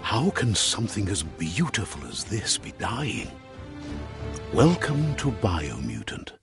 How can something as beautiful as this be dying? Welcome to Biomutant.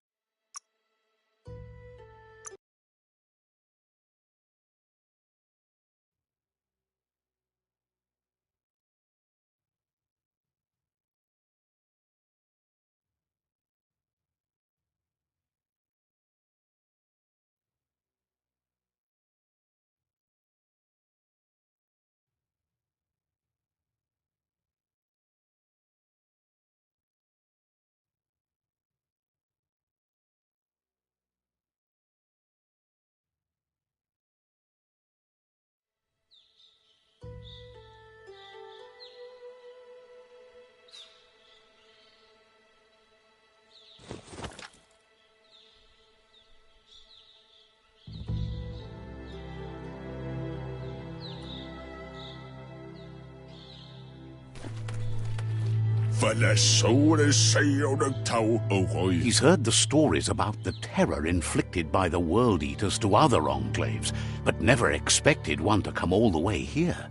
He's heard the stories about the terror inflicted by the World Eaters to other enclaves, but never expected one to come all the way here.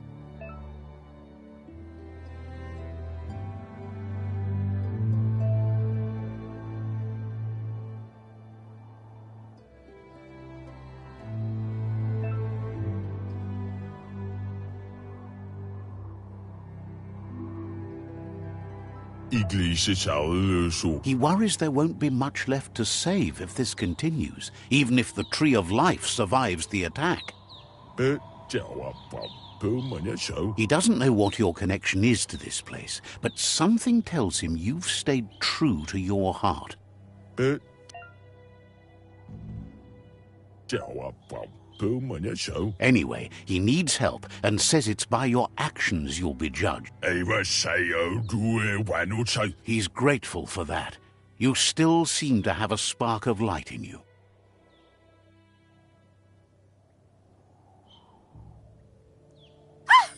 He worries there won't be much left to save if this continues, even if the Tree of Life survives the attack. He doesn't know what your connection is to this place, but something tells him you've stayed true to your heart. Anyway, he needs help and says it's by your actions you'll be judged. He's grateful for that. You still seem to have a spark of light in you. Ah!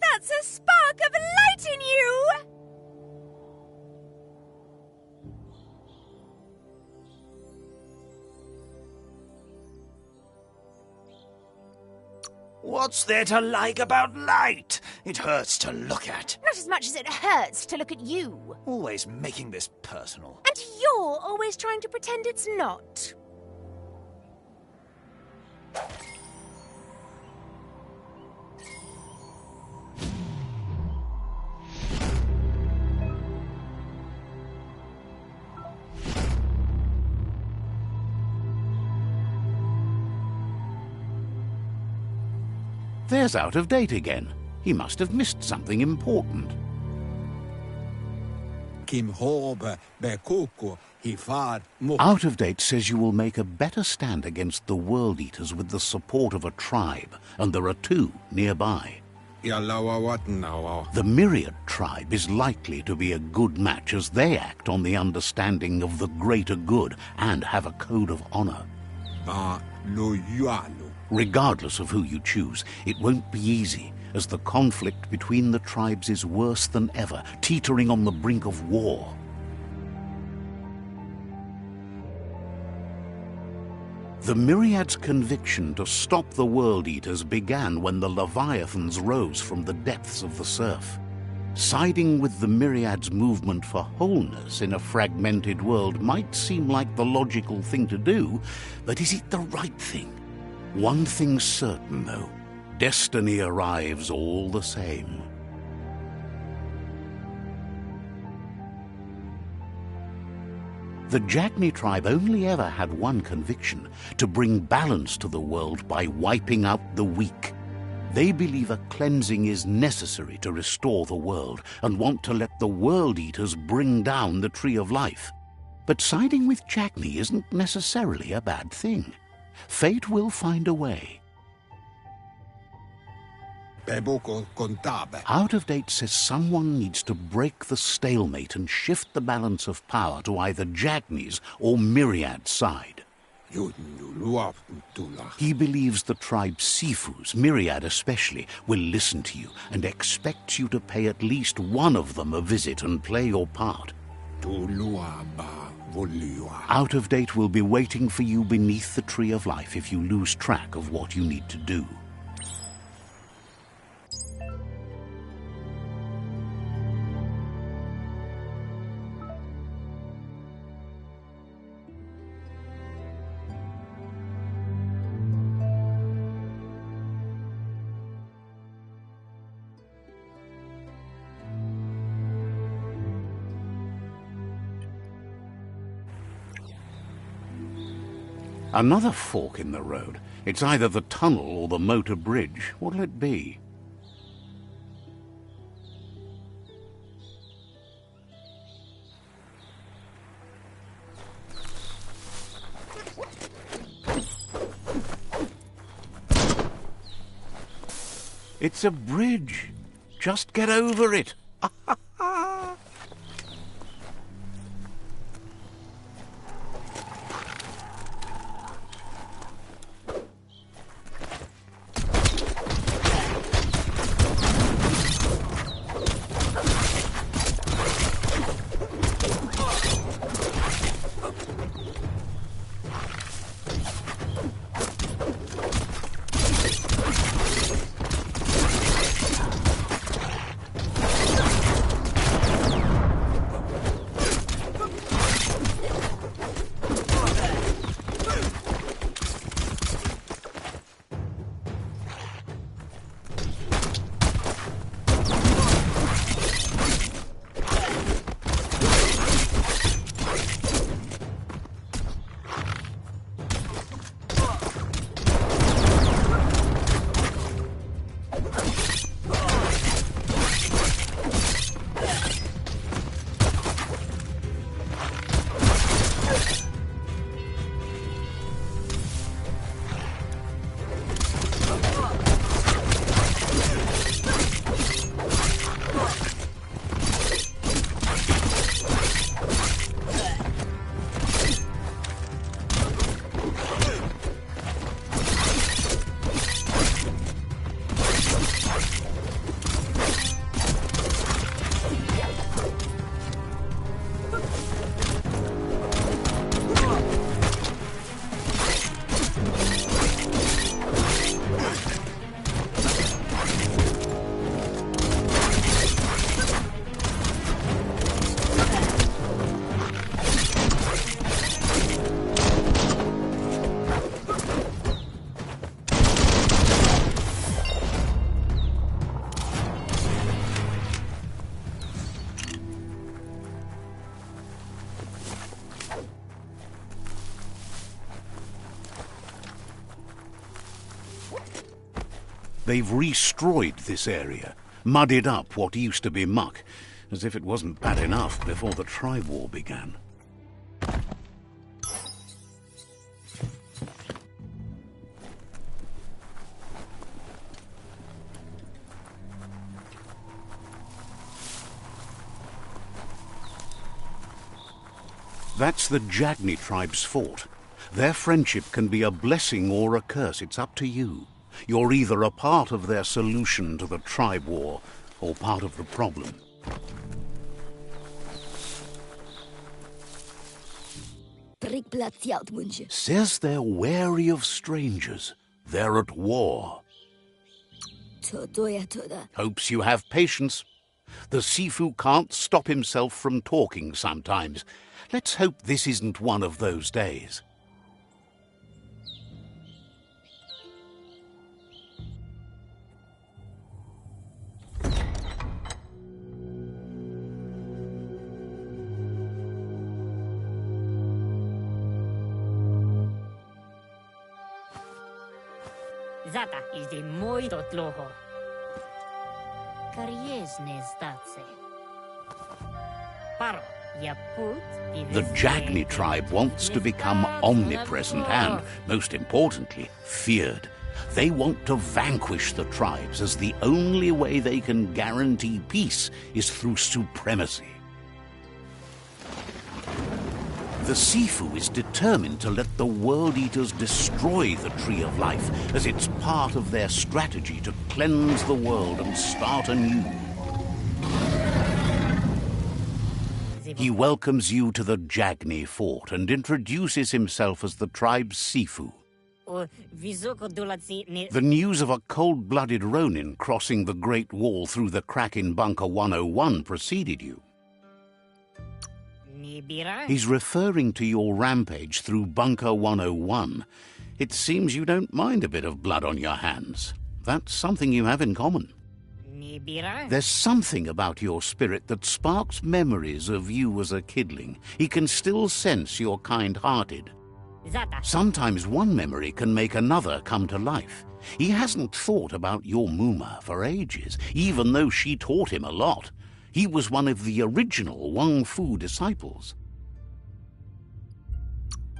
That's a spark of light in you! What's there to like about light? It hurts to look at. Not as much as it hurts to look at you. Always making this personal. And you're always trying to pretend it's not. There's Out of Date again. He must have missed something important. Out of Date says you will make a better stand against the World Eaters with the support of a tribe, and there are two nearby. The Myriad tribe is likely to be a good match as they act on the understanding of the greater good and have a code of honor. Regardless of who you choose, it won't be easy, as the conflict between the tribes is worse than ever, teetering on the brink of war. The Myriad's conviction to stop the World Eaters began when the Leviathans rose from the depths of the surf. Siding with the Myriad's movement for wholeness in a fragmented world might seem like the logical thing to do, but is it the right thing? One thing's certain, though. Destiny arrives all the same. The Jagni tribe only ever had one conviction: to bring balance to the world by wiping out the weak. They believe a cleansing is necessary to restore the world and want to let the World Eaters bring down the Tree of Life. But siding with Jagni isn't necessarily a bad thing. Fate will find a way. Out of Date says someone needs to break the stalemate and shift the balance of power to either Jagni's or Myriad's side. He believes the tribe Sifus, Myriad especially, will listen to you and expects you to pay at least one of them a visit and play your part. Out of Date will be waiting for you beneath the Tree of Life if you lose track of what you need to do. Another fork in the road. It's either the tunnel or the motor bridge. What'll it be? It's a bridge. Just get over it. They've destroyed this area, muddied up what used to be muck, as if it wasn't bad enough before the tribe war began. That's the Jagni tribe's fort. Their friendship can be a blessing or a curse. It's up to you. You're either a part of their solution to the tribe war or part of the problem. Says they're wary of strangers. They're at war. Hopes you have patience. The Sifu can't stop himself from talking sometimes. Let's hope this isn't one of those days. Zata is the muito tloho. Kariesne zdace. Paro, ya put. The Jagni tribe wants to become omnipresent and, most importantly, feared. They want to vanquish the tribes, as the only way they can guarantee peace is through supremacy. The Sifu is determined to let the World Eaters destroy the Tree of Life, as it's part of their strategy to cleanse the world and start anew. He welcomes you to the Jagni fort and introduces himself as the tribe's Sifu. The news of a cold-blooded Ronin crossing the Great Wall through the crack in Bunker 101 preceded you. He's referring to your rampage through Bunker 101. It seems you don't mind a bit of blood on your hands. That's something you have in common. There's something about your spirit that sparks memories of you as a kidling. He can still sense you're kind-hearted. Zata. Sometimes one memory can make another come to life. He hasn't thought about your Muma for ages, even though she taught him a lot. He was one of the original Wang Fu disciples.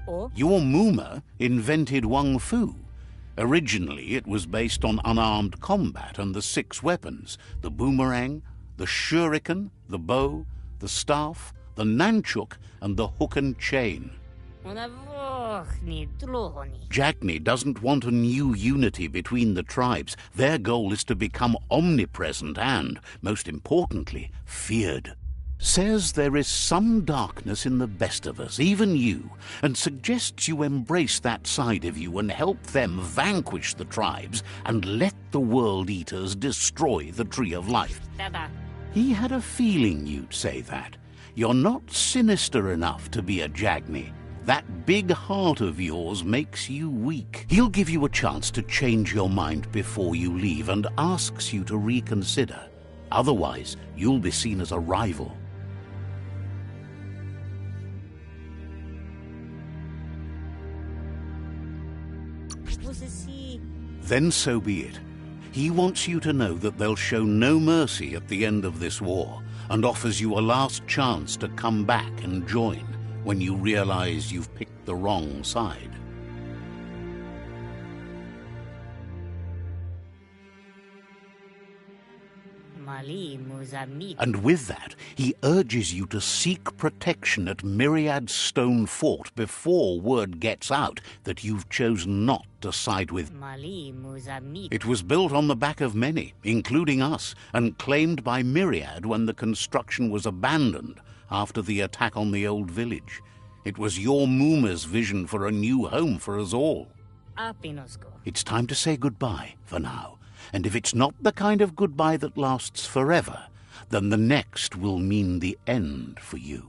Oh? Your Muma invented Wang Fu. Originally, it was based on unarmed combat and the 6 weapons: the boomerang, the shuriken, the bow, the staff, the nunchuk, and the hook and chain. Unavochni tlohoni. Jagni doesn't want a new unity between the tribes. Their goal is to become omnipresent and, most importantly, feared. Says there is some darkness in the best of us, even you, and suggests you embrace that side of you and help them vanquish the tribes and let the World Eaters destroy the Tree of Life. Zata. He had a feeling you'd say that. You're not sinister enough to be a Jagni. That big heart of yours makes you weak. He'll give you a chance to change your mind before you leave and asks you to reconsider. Otherwise, you'll be seen as a rival. Then so be it. He wants you to know that they'll show no mercy at the end of this war and offers you a last chance to come back and join when you realize you've picked the wrong side. Mali Muzamik. And with that, he urges you to seek protection at Myriad's stone fort before word gets out that you've chosen not to side with. Mali Muzamik. It was built on the back of many, including us, and claimed by Myriad when the construction was abandoned after the attack on the old village. It was your Muma's vision for a new home for us all. Apinosko. It's time to say goodbye for now. And if it's not the kind of goodbye that lasts forever, then the next will mean the end for you.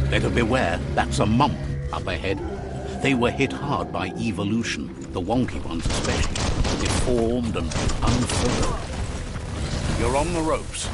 Better beware, that's a mump up ahead. They were hit hard by evolution, the wonky ones especially, deformed and unfurled. You're on the ropes.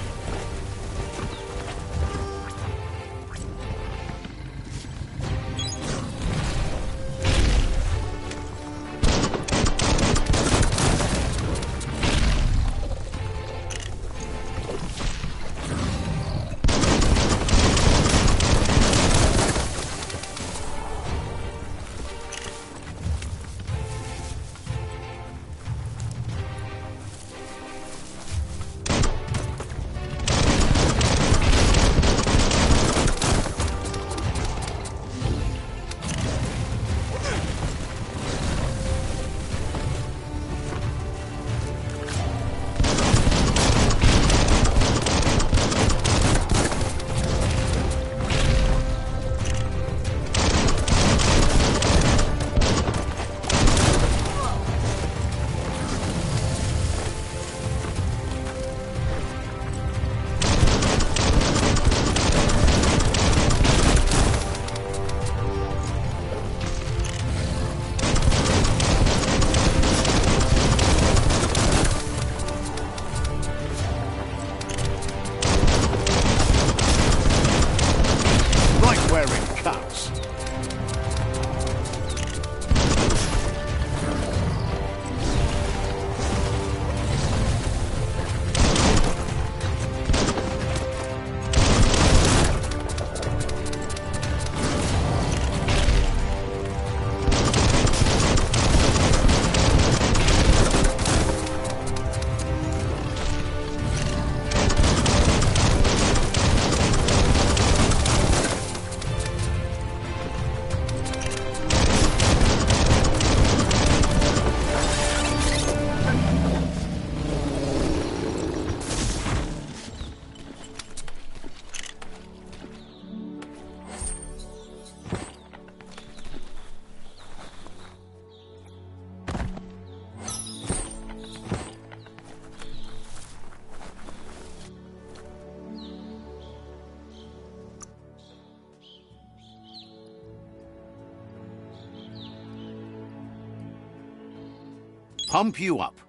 pump you up.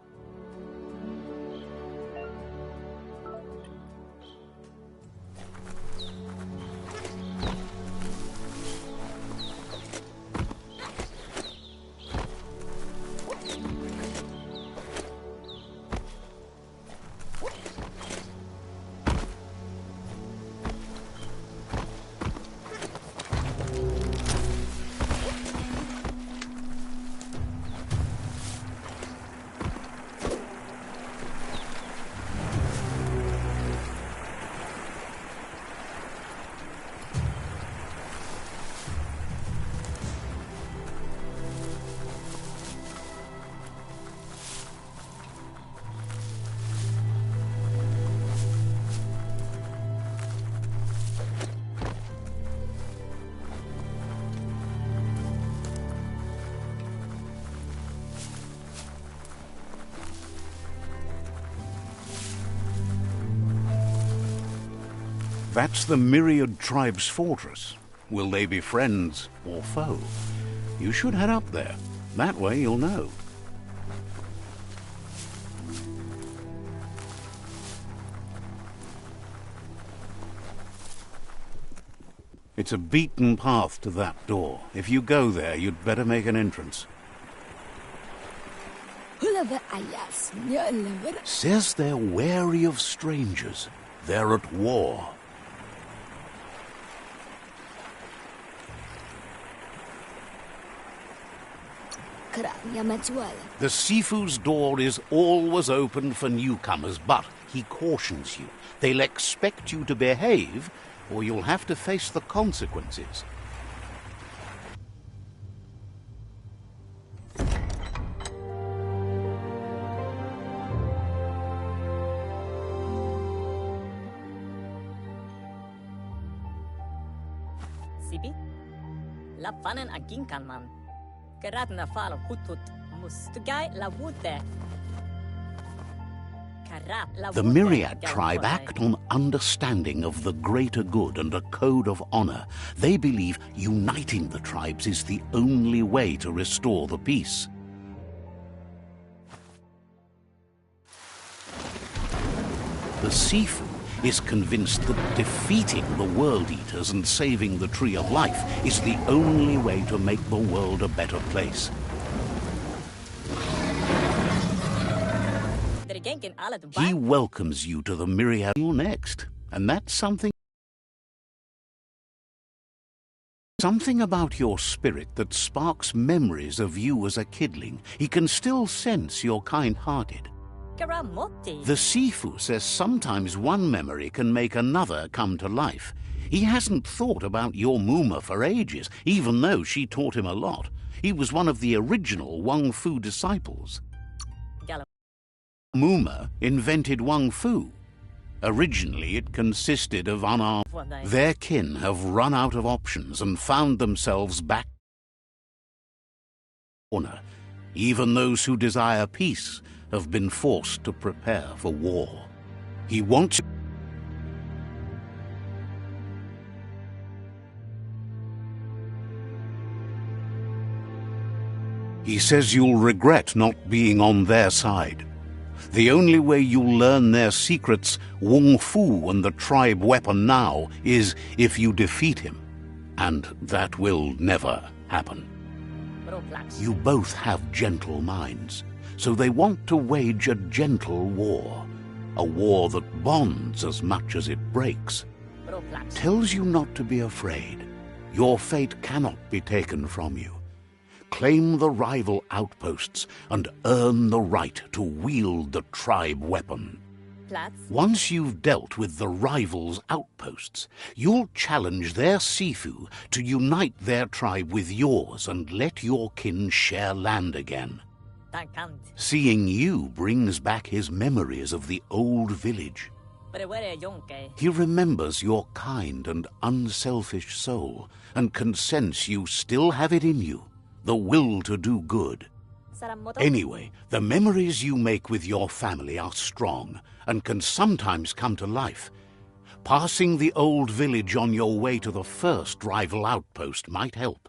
That's the Myriad Tribe's fortress. Will they be friends or foe? You should head up there. That way you'll know. It's a beaten path to that door. If you go there, you'd better make an entrance. Says they're wary of strangers. They're at war. The Sifu's door is always open for newcomers, but he cautions you. They'll expect you to behave, or you'll have to face the consequences. Sipi? Lapanen aginkanman. Karatna falo hutut mustugai la wute. The Myriad tribe act on understanding of the greater good and a code of honor. They believe uniting the tribes is the only way to restore the peace. The Sifu is convinced that defeating the World Eaters and saving the Tree of Life is the only way to make the world a better place. He welcomes you to the Myriad next, and that's something about your spirit that sparks memories of you as a kidling. He can still sense you're kind-hearted. The Sifu says sometimes one memory can make another come to life. He hasn't thought about your Muma for ages, even though she taught him a lot. He was one of the original Wang Fu disciples. Muma invented Wang Fu. Originally, it consisted of unarmed. Their kin have run out of options and found themselves back. Even those who desire peace have been forced to prepare for war. He wants. He says you'll regret not being on their side. The only way you'll learn their secrets, Wung Fu and the tribe weapon now, is if you defeat him. And that will never happen. You both have gentle minds, so they want to wage a gentle war. A war that bonds as much as it breaks. Tells you not to be afraid. Your fate cannot be taken from you. Claim the rival outposts and earn the right to wield the tribe weapon. Once you've dealt with the rivals' outposts, you'll challenge their Sifu to unite their tribe with yours and let your kin share land again. Seeing you brings back his memories of the old village. He remembers your kind and unselfish soul and can sense you still have it in you. The will to do good. Anyway, the memories you make with your family are strong and can sometimes come to life. Passing the old village on your way to the first rival outpost might help.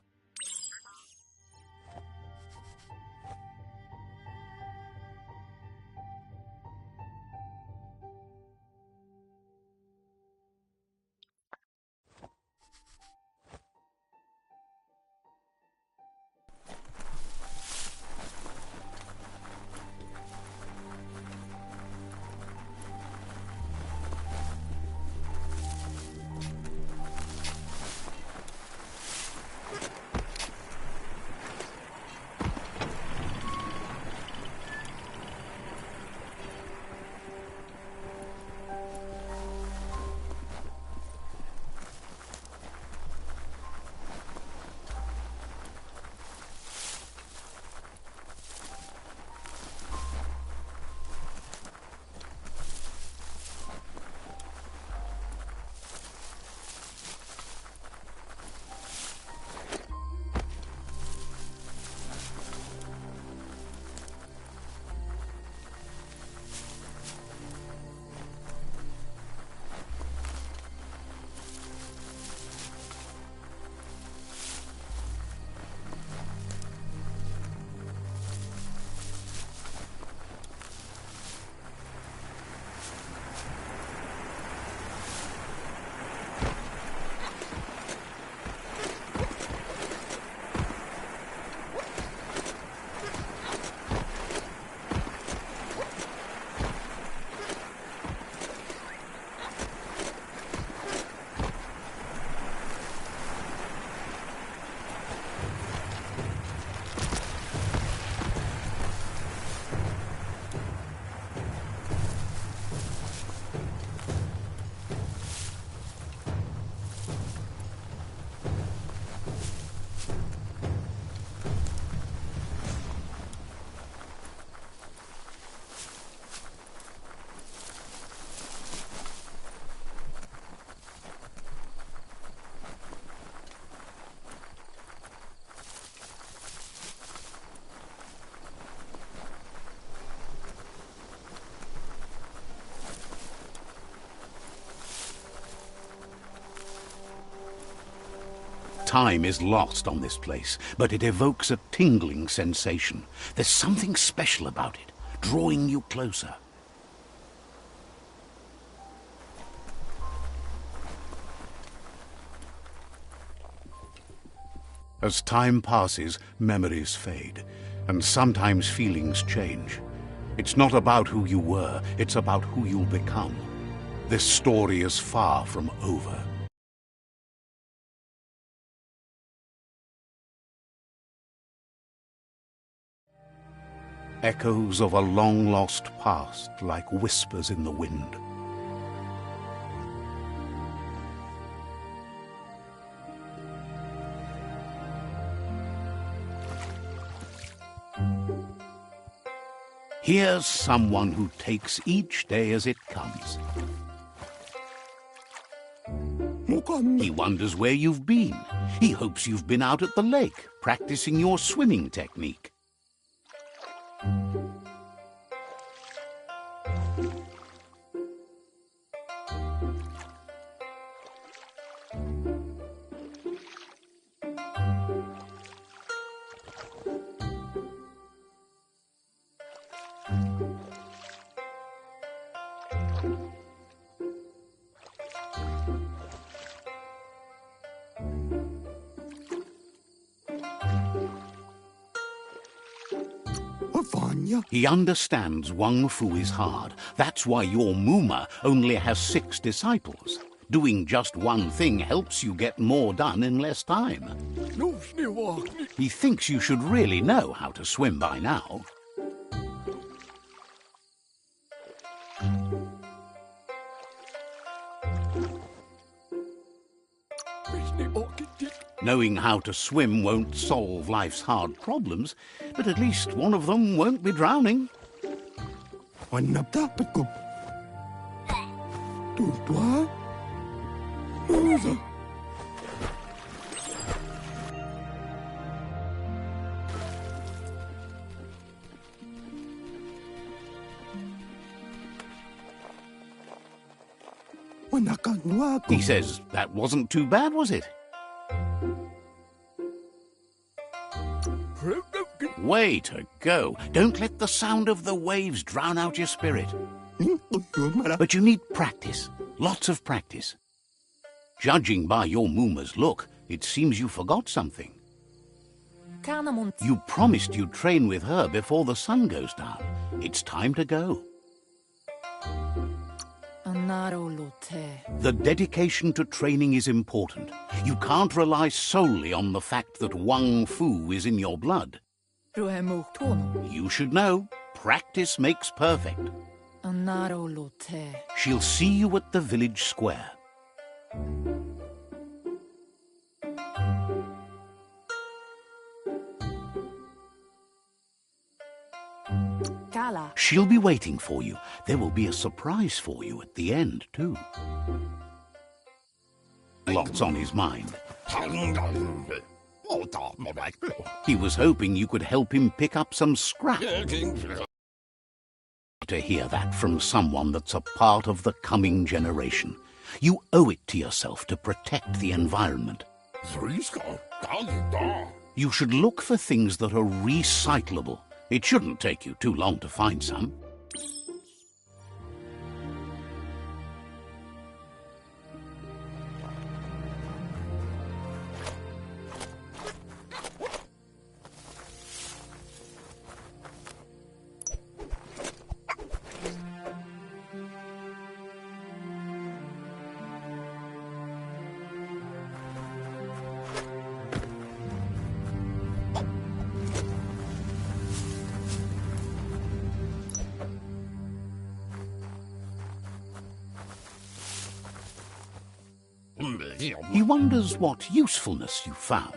Time is lost on this place, but it evokes a tingling sensation. There's something special about it, drawing you closer. As time passes, memories fade, and sometimes feelings change. It's not about who you were, it's about who you'll become. This story is far from over. Echoes of a long-lost past, like whispers in the wind. Here's someone who takes each day as it comes. He wonders where you've been. He hopes you've been out at the lake, practicing your swimming technique. He understands Wang Fu is hard. That's why your Muma only has 6 disciples. Doing just one thing helps you get more done in less time. He thinks you should really know how to swim by now. Knowing how to swim won't solve life's hard problems, but at least one of them won't be drowning. He says, that wasn't too bad, was it? Way to go. Don't let the sound of the waves drown out your spirit. But you need practice. Lots of practice. Judging by your Muma's look, it seems you forgot something. You promised you'd train with her before the sun goes down. It's time to go. The dedication to training is important. You can't rely solely on the fact that Wang Fu is in your blood. You should know, practice makes perfect. She'll see you at the village square. She'll be waiting for you. There will be a surprise for you at the end, too. Lots on his mind. He was hoping you could help him pick up some scrap. To hear that from someone that's a part of the coming generation. You owe it to yourself to protect the environment. You should look for things that are recyclable. It shouldn't take you too long to find some. He wonders what usefulness you found.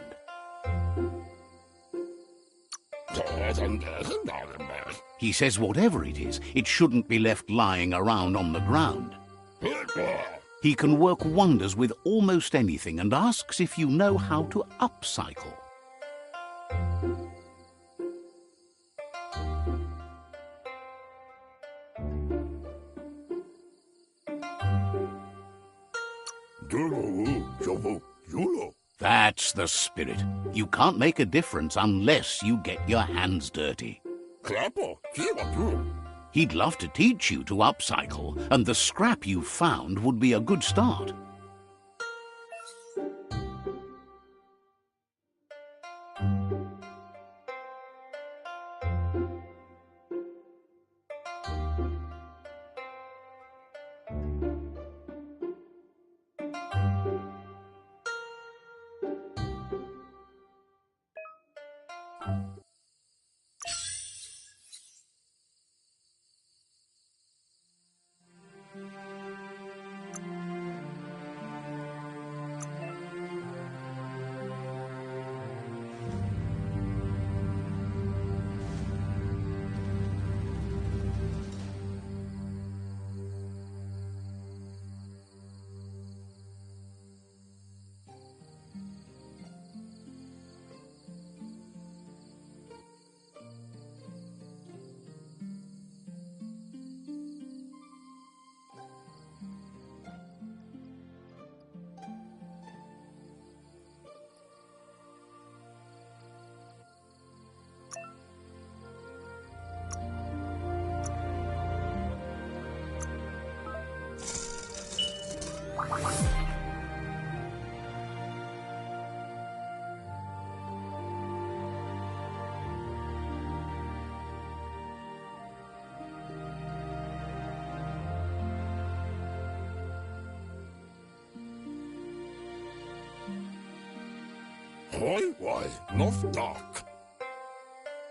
He says whatever it is, it shouldn't be left lying around on the ground. He can work wonders with almost anything and asks if you know how to upcycle. That's the spirit. You can't make a difference unless you get your hands dirty. He'd love to teach you to upcycle, and the scrap you found would be a good start.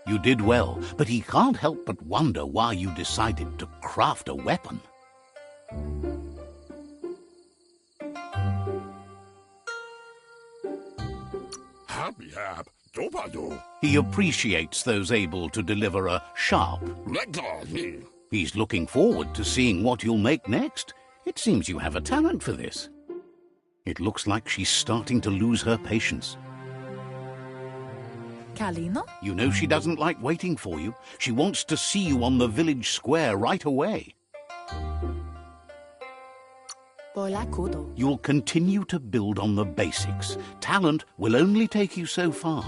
You did well, but he can't help but wonder why you decided to craft a weapon. He appreciates those able to deliver a sharp. He's looking forward to seeing what you'll make next. It seems you have a talent for this. It looks like she's starting to lose her patience. Kalino? You know she doesn't like waiting for you. She wants to see you on the village square right away. You'll continue to build on the basics. Talent will only take you so far.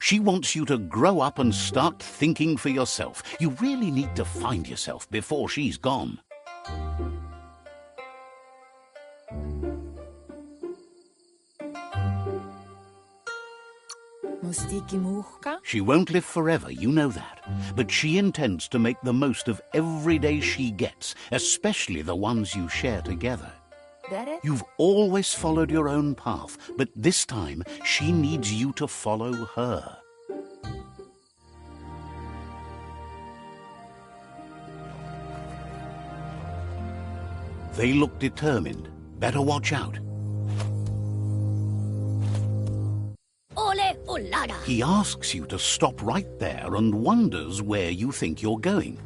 She wants you to grow up and start thinking for yourself. You really need to find yourself before she's gone. She won't live forever, you know that. But she intends to make the most of every day she gets, especially the ones you share together. You've always followed your own path, but this time she needs you to follow her. They look determined. Better watch out. He asks you to stop right there and wonders where you think you're going.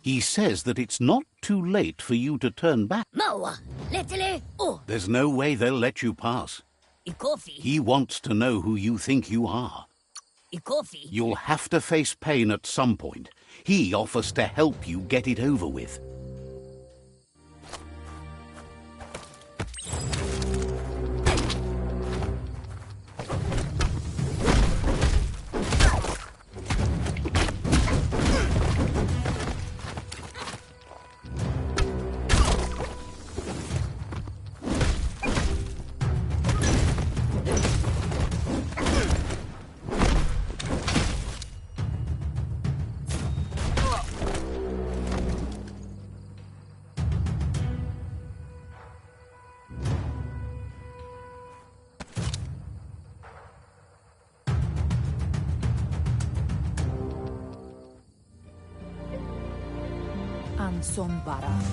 He says that it's not too late for you to turn back. There's no way they'll let you pass. He wants to know who you think you are. You'll have to face pain at some point. He offers to help you get it over with.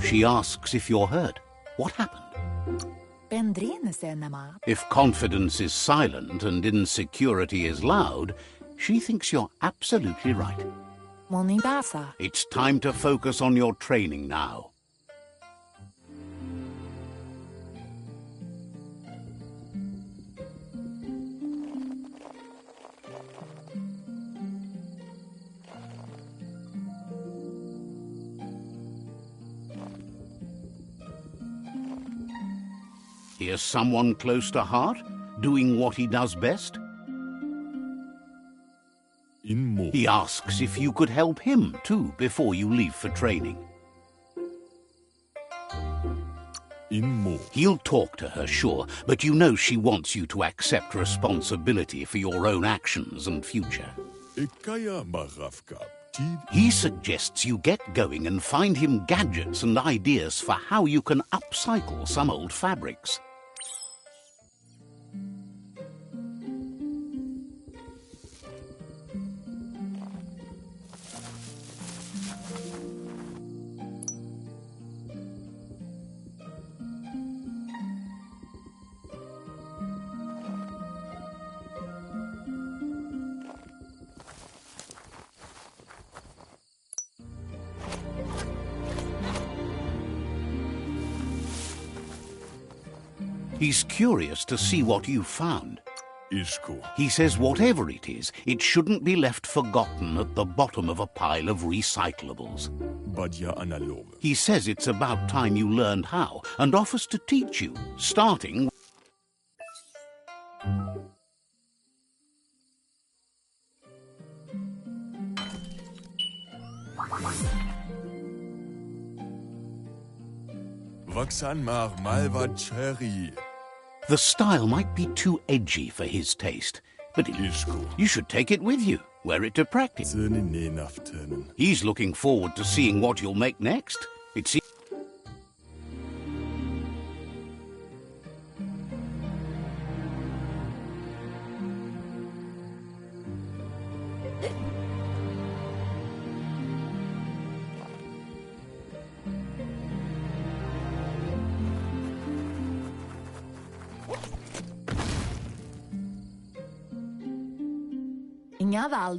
She asks if you're hurt. What happened? If confidence is silent and insecurity is loud, she thinks you're absolutely right. It's time to focus on your training now. Here's someone close to heart, doing what he does best. He asks if you could help him too before you leave for training. He'll talk to her, sure, but you know she wants you to accept responsibility for your own actions and future. He suggests you get going and find him gadgets and ideas for how you can upcycle some old fabrics. He's curious to see what you've found. He says whatever it is, it shouldn't be left forgotten at the bottom of a pile of recyclables. He says it's about time you learned how and offers to teach you, starting... The style might be too edgy for his taste, but you should take it with you, wear it to practice. He's looking forward to seeing what you'll make next. It seems...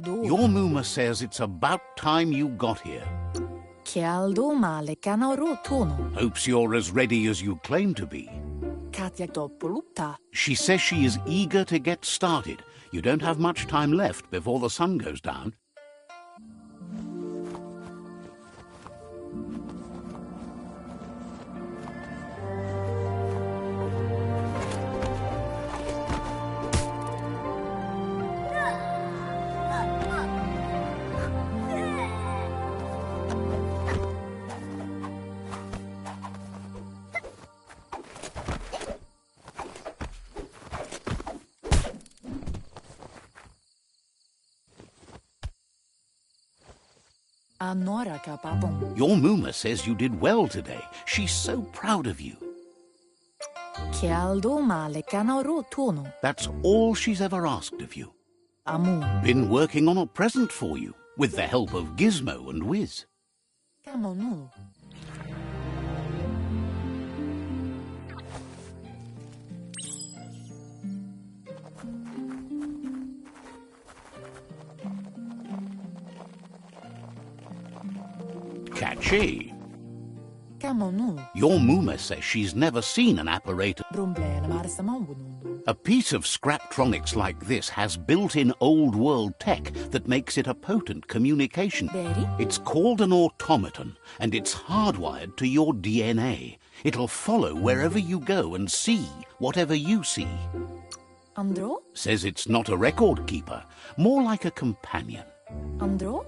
Your Muma says it's about time you got here. Hopes you're as ready as you claim to be. She says she is eager to get started. You don't have much time left before the sun goes down. Your Muma says you did well today. She's so proud of you. That's all she's ever asked of you. Been working on a present for you, with the help of Gizmo and Wiz. Catchy. Your Muma says she's never seen an apparatus. A piece of Scraptronics like this has built-in old-world tech that makes it a potent communication. It's called an automaton, and it's hardwired to your DNA. It'll follow wherever you go and see whatever you see. Says it's not a record keeper, more like a companion.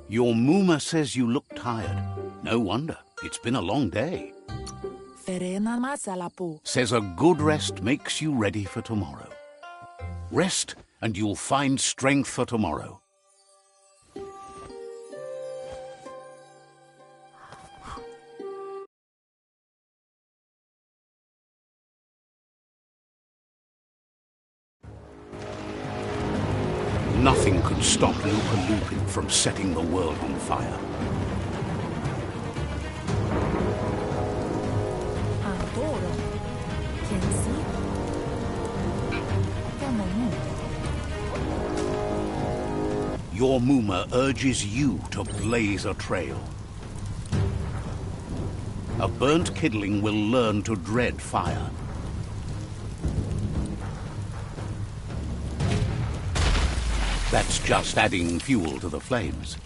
Your Muma says you look tired. No wonder. It's been a long day. Says a good rest makes you ready for tomorrow. Rest and you'll find strength for tomorrow. Nothing could stop Lupa Lupin from setting the world on fire. Your Muma urges you to blaze a trail. A burnt kidling will learn to dread fire. That's just adding fuel to the flames.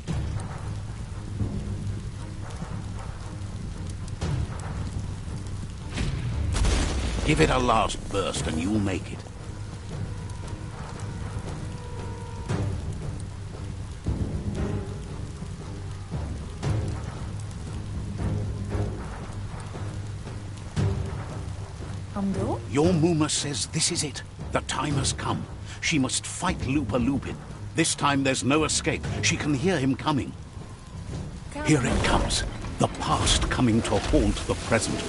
Give it a last burst and you'll make it. Amdo? Your Muma says this is it. The time has come. She must fight Lupa Lupin. This time there's no escape. She can hear him coming. Here it comes. The past coming to haunt the present.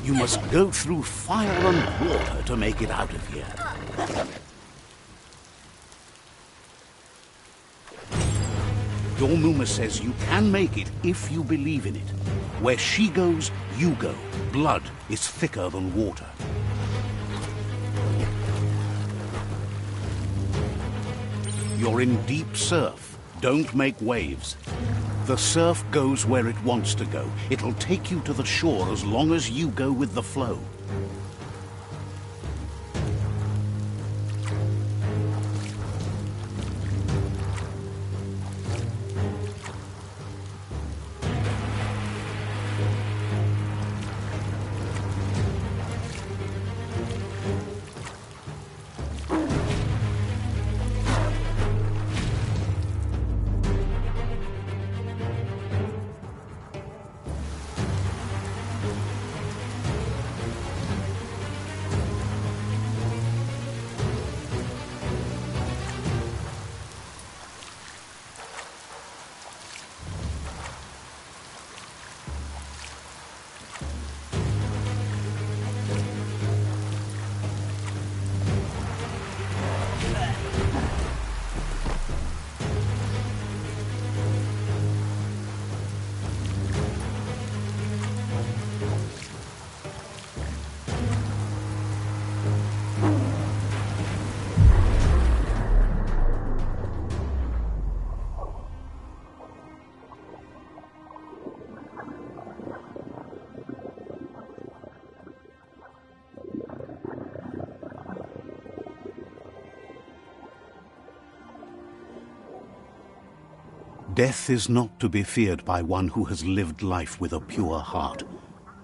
You must go through fire and water to make it out of here. Your Muma says you can make it if you believe in it. Where she goes, you go. Blood is thicker than water. You're in deep surf. Don't make waves. The surf goes where it wants to go. It'll take you to the shore as long as you go with the flow. Death is not to be feared by one who has lived life with a pure heart.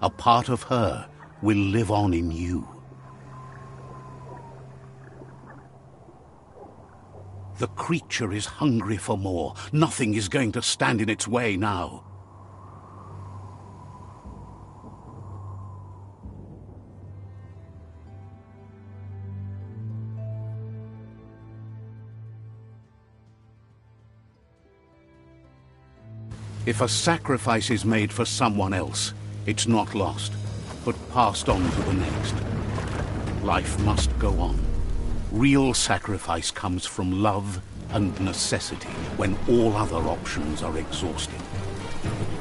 A part of her will live on in you. The creature is hungry for more. Nothing is going to stand in its way now. If a sacrifice is made for someone else, it's not lost, but passed on to the next. Life must go on. Real sacrifice comes from love and necessity when all other options are exhausted.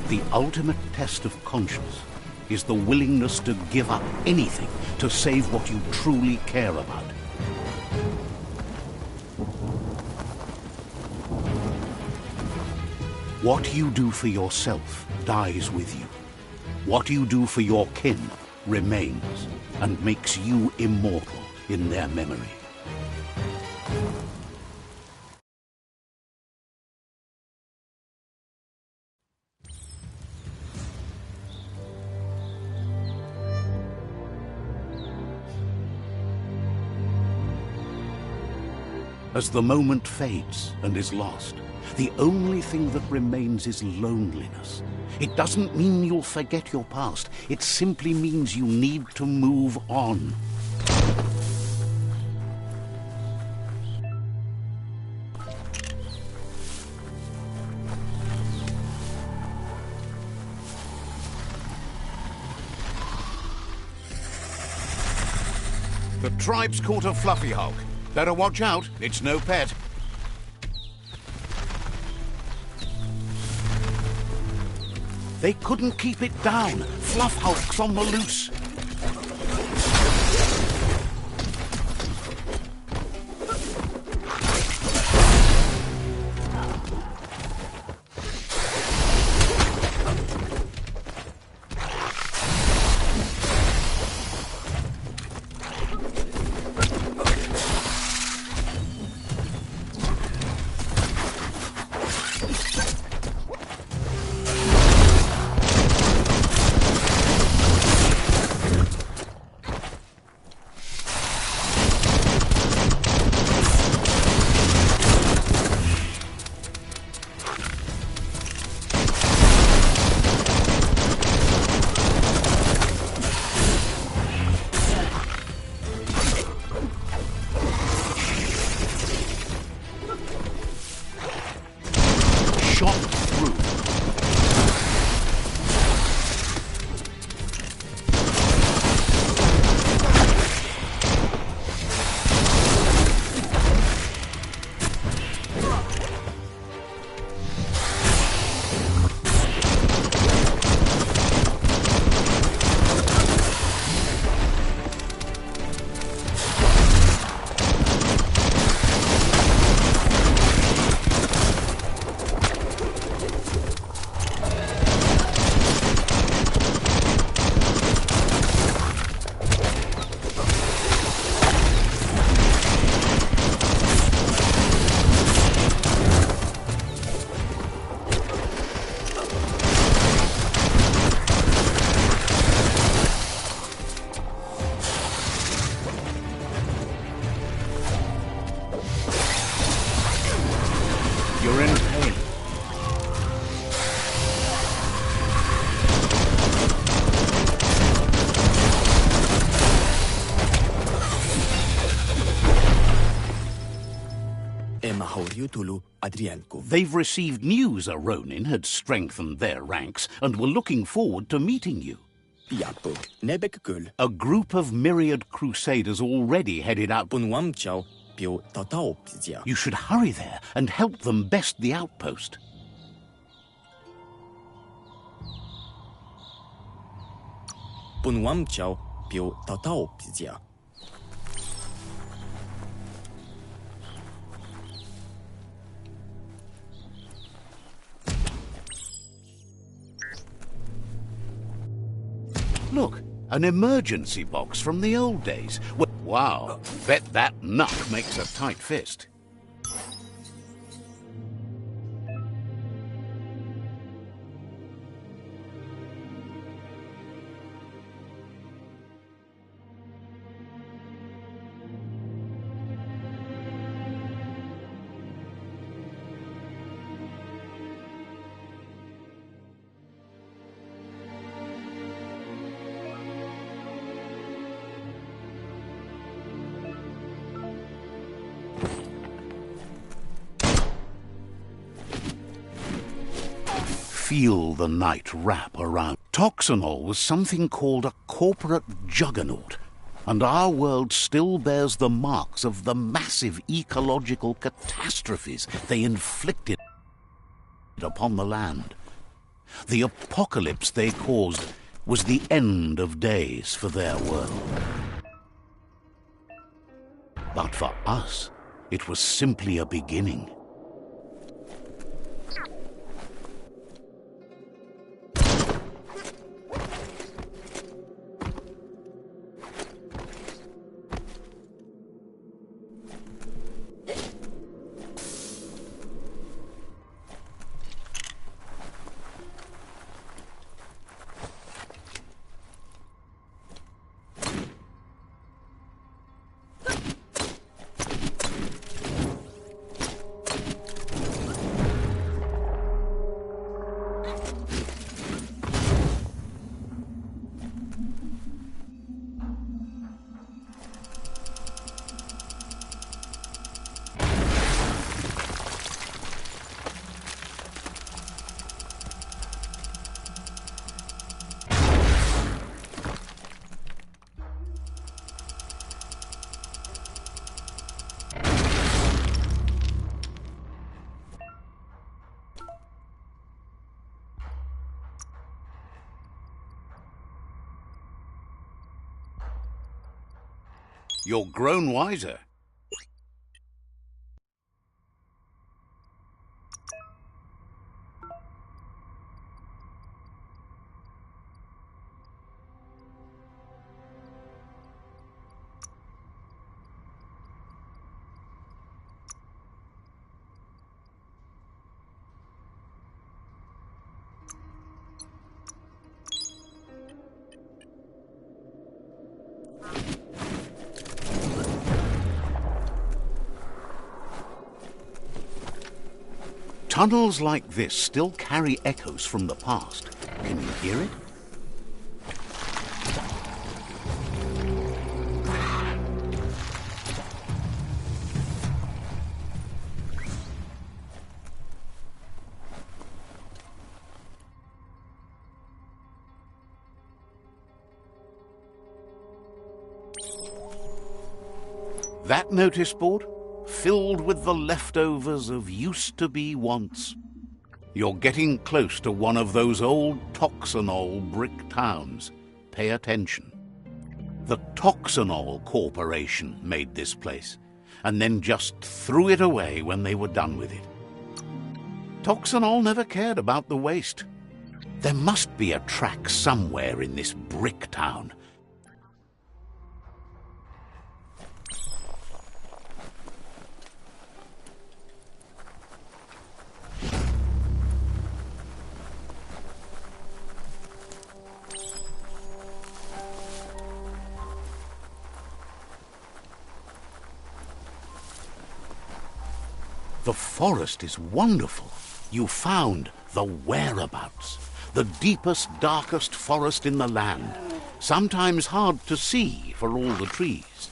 The ultimate test of conscience is the willingness to give up anything to save what you truly care about. What you do for yourself dies with you. What you do for your kin remains and makes you immortal in their memory. As the moment fades and is lost, the only thing that remains is loneliness. It doesn't mean you'll forget your past. It simply means you need to move on. The tribe's caught a fluffy hulk. Better watch out, it's no pet. They couldn't keep it down. Fluff hulk's on the loose. Shot through. You're in pain. They've received news a Ronin had strengthened their ranks and were looking forward to meeting you. A group of myriad crusaders already headed out. You should hurry there and help them best the outpost. Look, an emergency box from the old days. Wow, bet that nut makes a tight fist. Feel the night wrap around. Toxanol was something called a corporate juggernaut, and our world still bears the marks of the massive ecological catastrophes they inflicted upon the land. The apocalypse they caused was the end of days for their world. But for us, it was simply a beginning. You're grown wiser. Tunnels like this still carry echoes from the past. Can you hear it? That notice board? Filled with the leftovers of used-to-be wants. You're getting close to one of those old Toxanol brick towns. Pay attention. The Toxanol Corporation made this place, and then just threw it away when they were done with it. Toxanol never cared about the waste. There must be a track somewhere in this brick town. The forest is wonderful. You found the whereabouts. The deepest, darkest forest in the land. Sometimes hard to see for all the trees.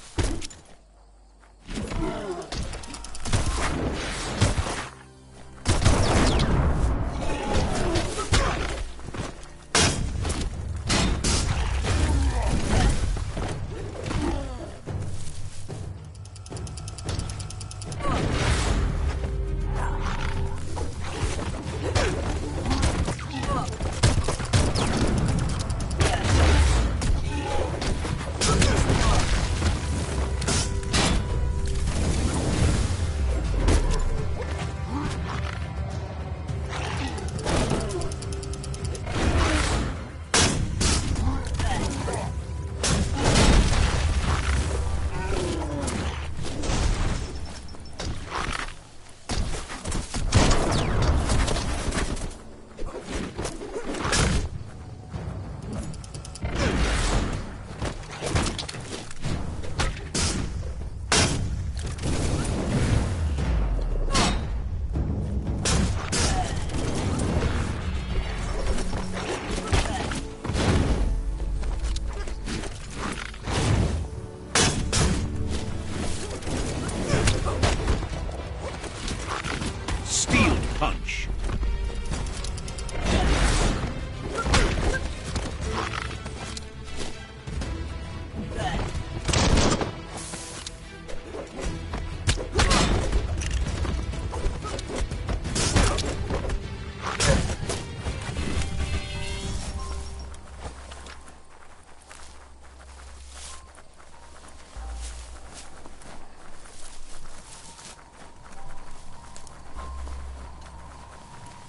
Punch.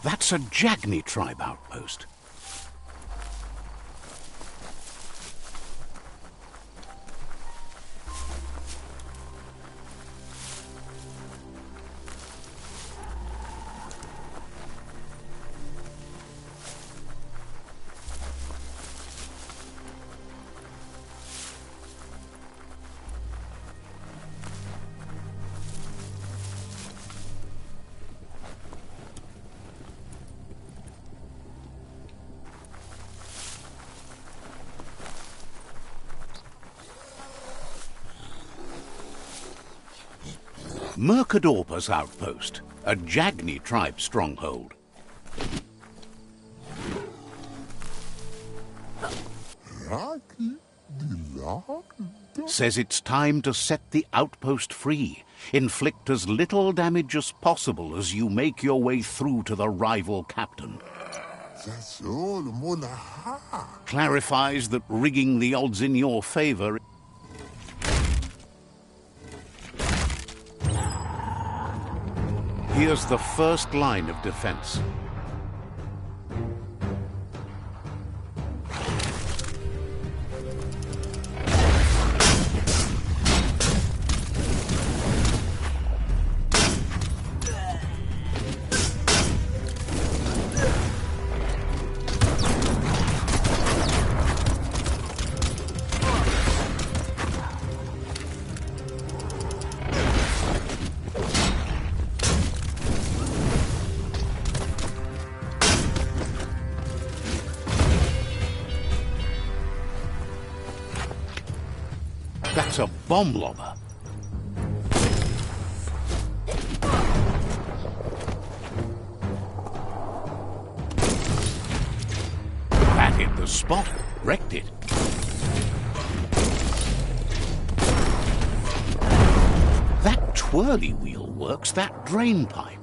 That's a Jagni tribe outpost. Mercadorpa's outpost, a Jagni tribe stronghold. Says it's time to set the outpost free. Inflict as little damage as possible as you make your way through to the rival captain. Clarifies that rigging the odds in your favor. Here's the first line of defense. That's a bomb lobber. That hit the spot, wrecked it. That twirly wheel works that drain pipe.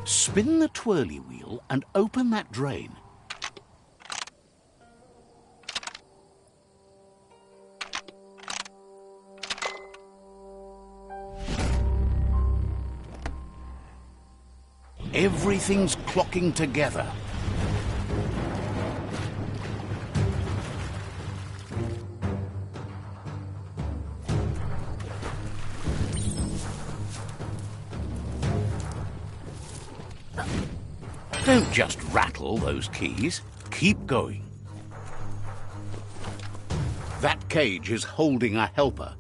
Spin the twirly wheel and open that drain. Everything's clocking together. Don't just rattle those keys. Keep going. That cage is holding a helper.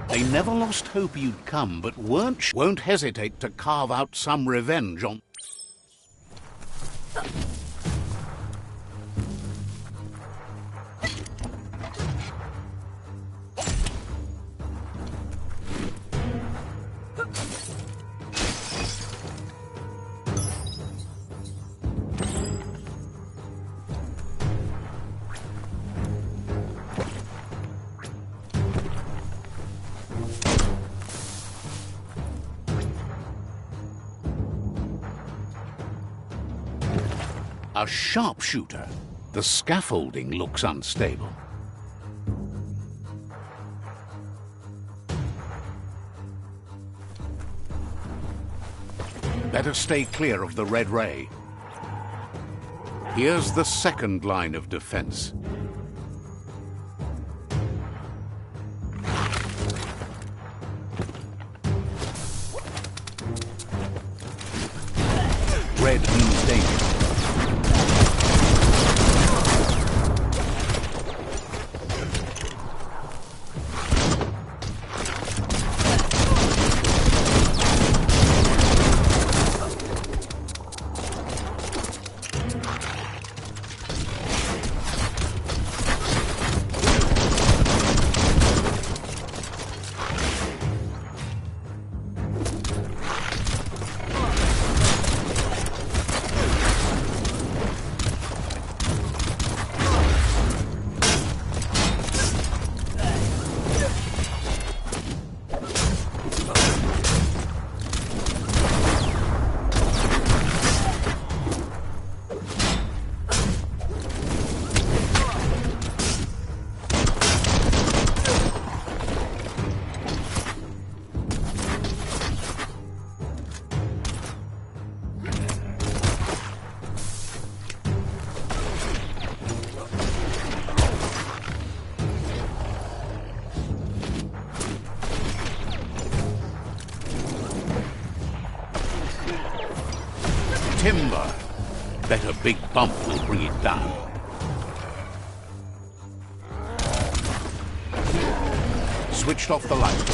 They never lost hope you'd come, but won't hesitate to carve out some revenge on... A sharpshooter. The scaffolding looks unstable. Better stay clear of the red ray. Here's the second line of defense. Red means danger. Timber! Bet a big bump will bring it down. Switched off the light.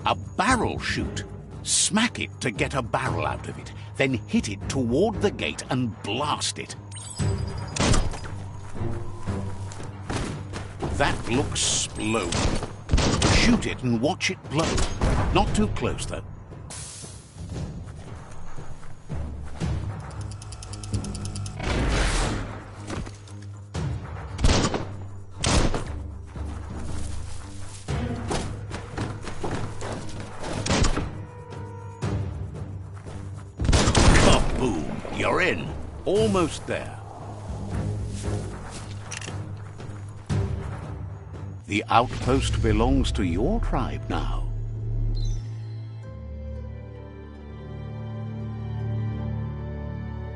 A barrel shoot. Smack it to get a barrel out of it, then hit it toward the gate and blast it. That looks splodid. Shoot it and watch it blow. Not too close, though. Kaboom! You're in. Almost there. The outpost belongs to your tribe now.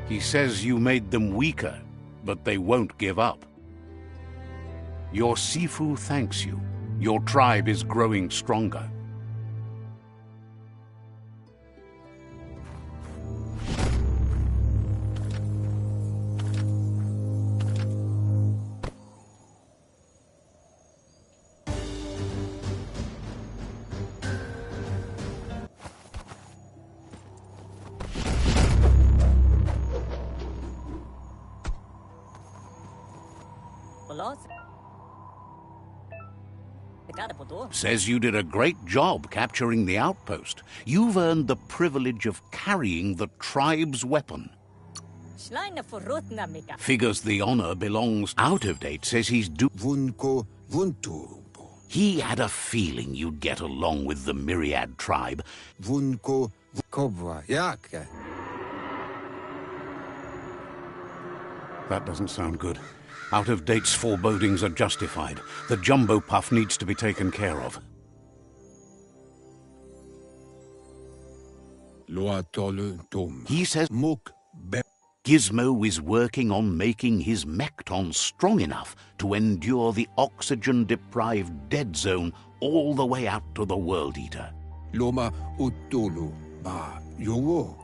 He says you made them weaker, but they won't give up. Your Sifu thanks you. Your tribe is growing stronger. Says you did a great job capturing the outpost. You've earned the privilege of carrying the tribe's weapon. Figures the honor belongs. Out of Date says he's He had a feeling you'd get along with the Myriad tribe. That doesn't sound good. Out of Date's forebodings are justified. The jumbo puff needs to be taken care of. He says Gizmo is working on making his Mekton strong enough to endure the oxygen-deprived dead zone all the way out to the World Eater. Loma utulu ba yowo.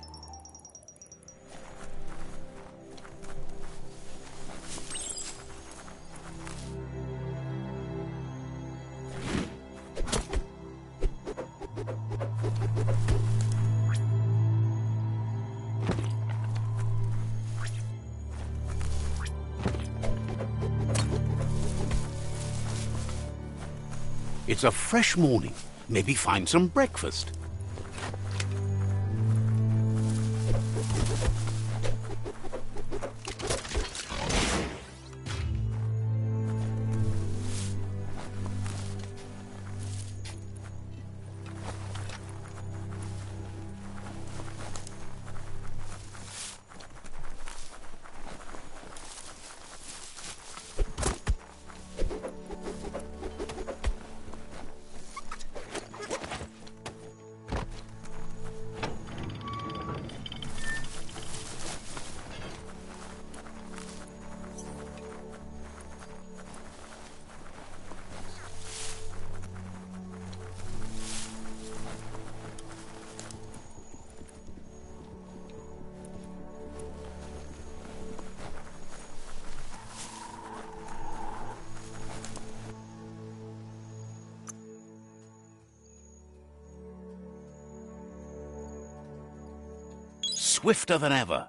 It's a fresh morning. Maybe find some breakfast. Swifter than ever.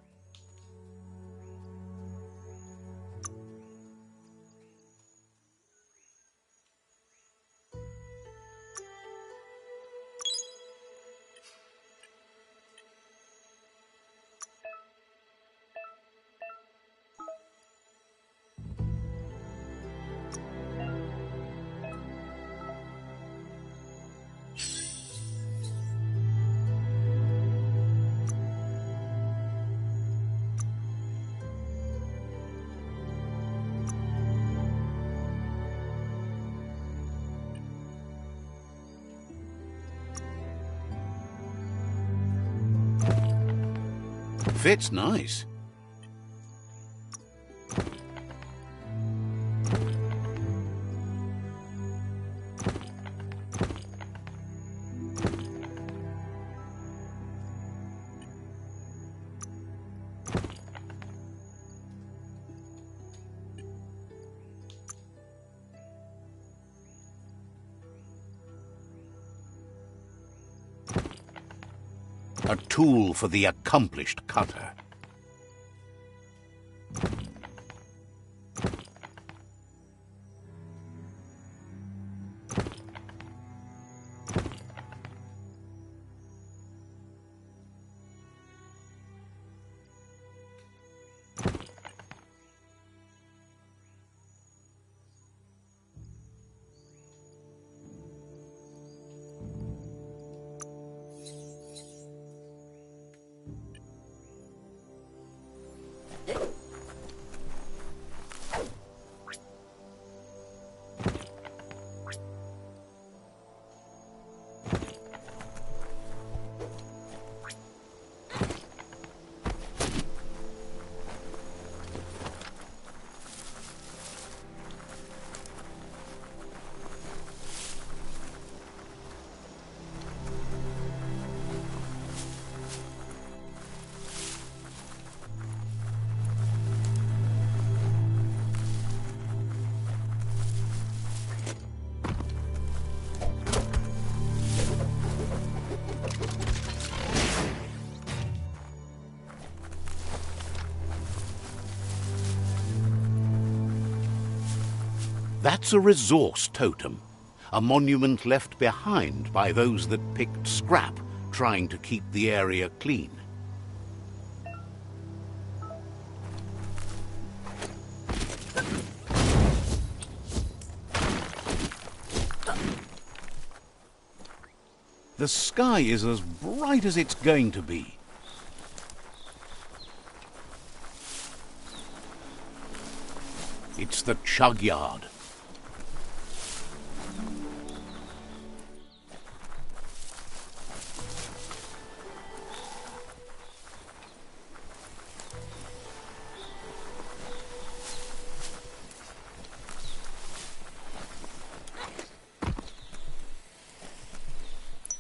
Fits nice. a tool for the accomplished cutter. That's a resource totem, a monument left behind by those that picked scrap, trying to keep the area clean. The sky is as bright as it's going to be. It's the chug yard.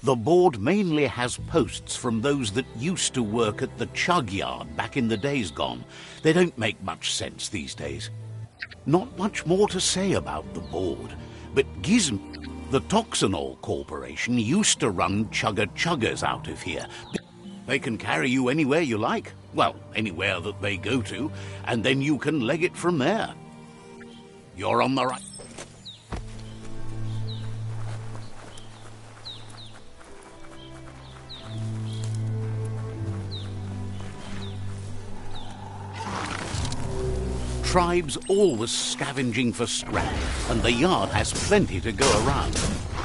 The board mainly has posts from those that used to work at the chug yard back in the days gone. They don't make much sense these days. Not much more to say about the board, but the Toxanol Corporation used to run chugger-chuggers out of here. They can carry you anywhere you like, well, anywhere that they go to, and then you can leg it from there. You're on the right... Tribes always scavenging for scrap, and the yard has plenty to go around.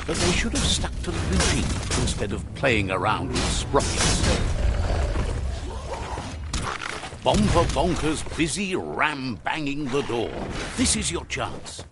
But they should have stuck to looting instead of playing around with sprockets. Bomber Bonkers busy ram-banging the door. This is your chance.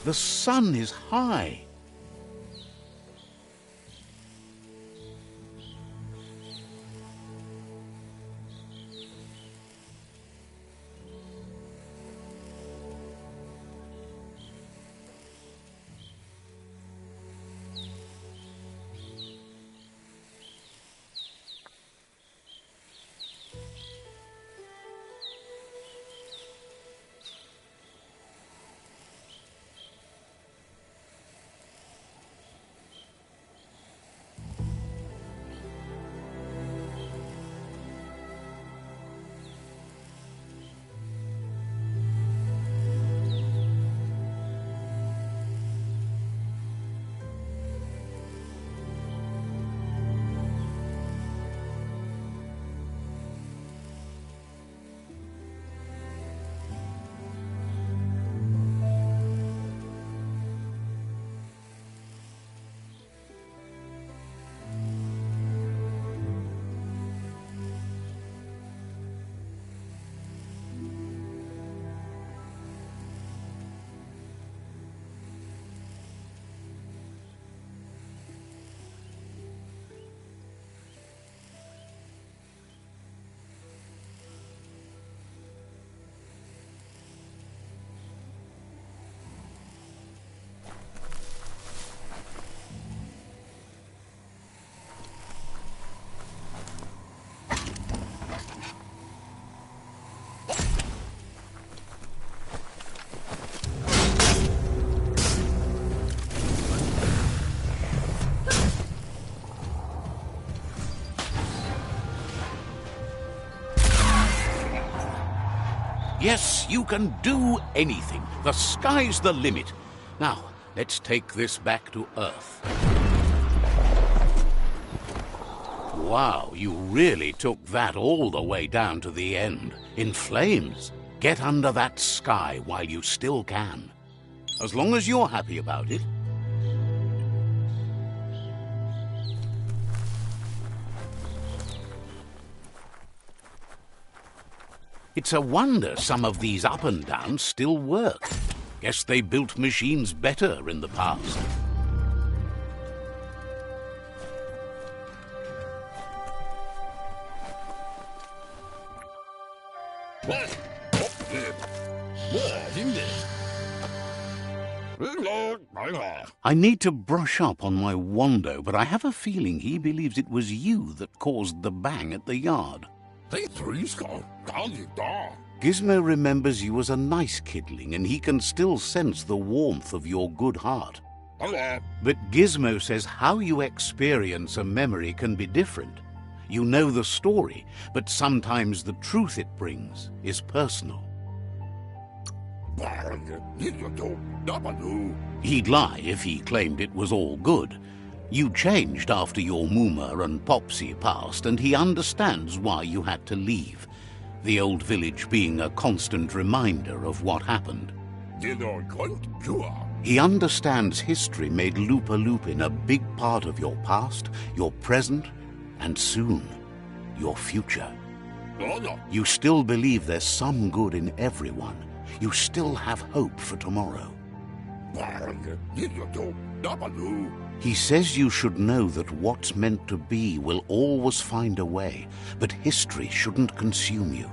The sun is high. Yes, you can do anything. The sky's the limit. Now, let's take this back to Earth. Wow, you really took that all the way down to the end. In flames. Get under that sky while you still can. As long as you're happy about it. It's a wonder some of these up and downs still work. Guess they built machines better in the past. I need to brush up on my Wando, but I have a feeling he believes it was you that caused the bang at the yard. Gizmo remembers you as a nice kidling, and he can still sense the warmth of your good heart. But Gizmo says how you experience a memory can be different. You know the story, but sometimes the truth it brings is personal. He'd lie if he claimed it was all good. You changed after your Mooma and Popsy passed, and he understands why you had to leave. The old village being a constant reminder of what happened. He understands history made Lupa Lupin a big part of your past, your present, and soon, your future. You still believe there's some good in everyone. You still have hope for tomorrow. He says you should know that what's meant to be will always find a way, but history shouldn't consume you.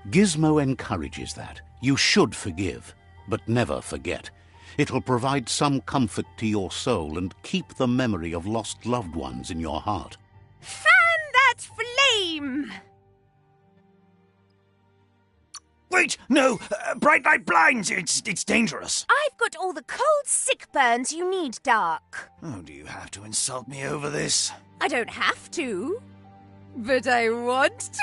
Gizmo encourages that. You should forgive, but never forget. It'll provide some comfort to your soul and keep the memory of lost loved ones in your heart. Fan that flame! Wait, no! Bright light blinds! It's dangerous! I've got all the cold sick burns you need, Dark. Oh, do you have to insult me over this? I don't have to, but I want to.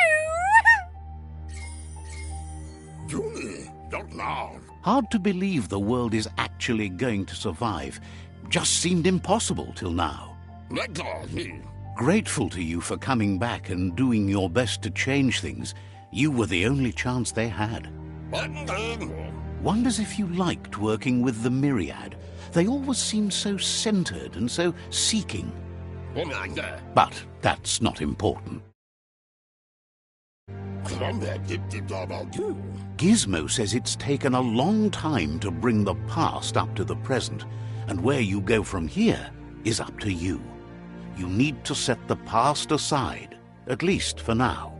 Hard to believe the world is actually going to survive. Just seemed impossible till now. Grateful to you for coming back and doing your best to change things. You were the only chance they had. Wonders if you liked working with the Myriad. They always seemed so centered and so seeking. But that's not important. Gizmo says it's taken a long time to bring the past up to the present, and where you go from here is up to you. You need to set the past aside, at least for now.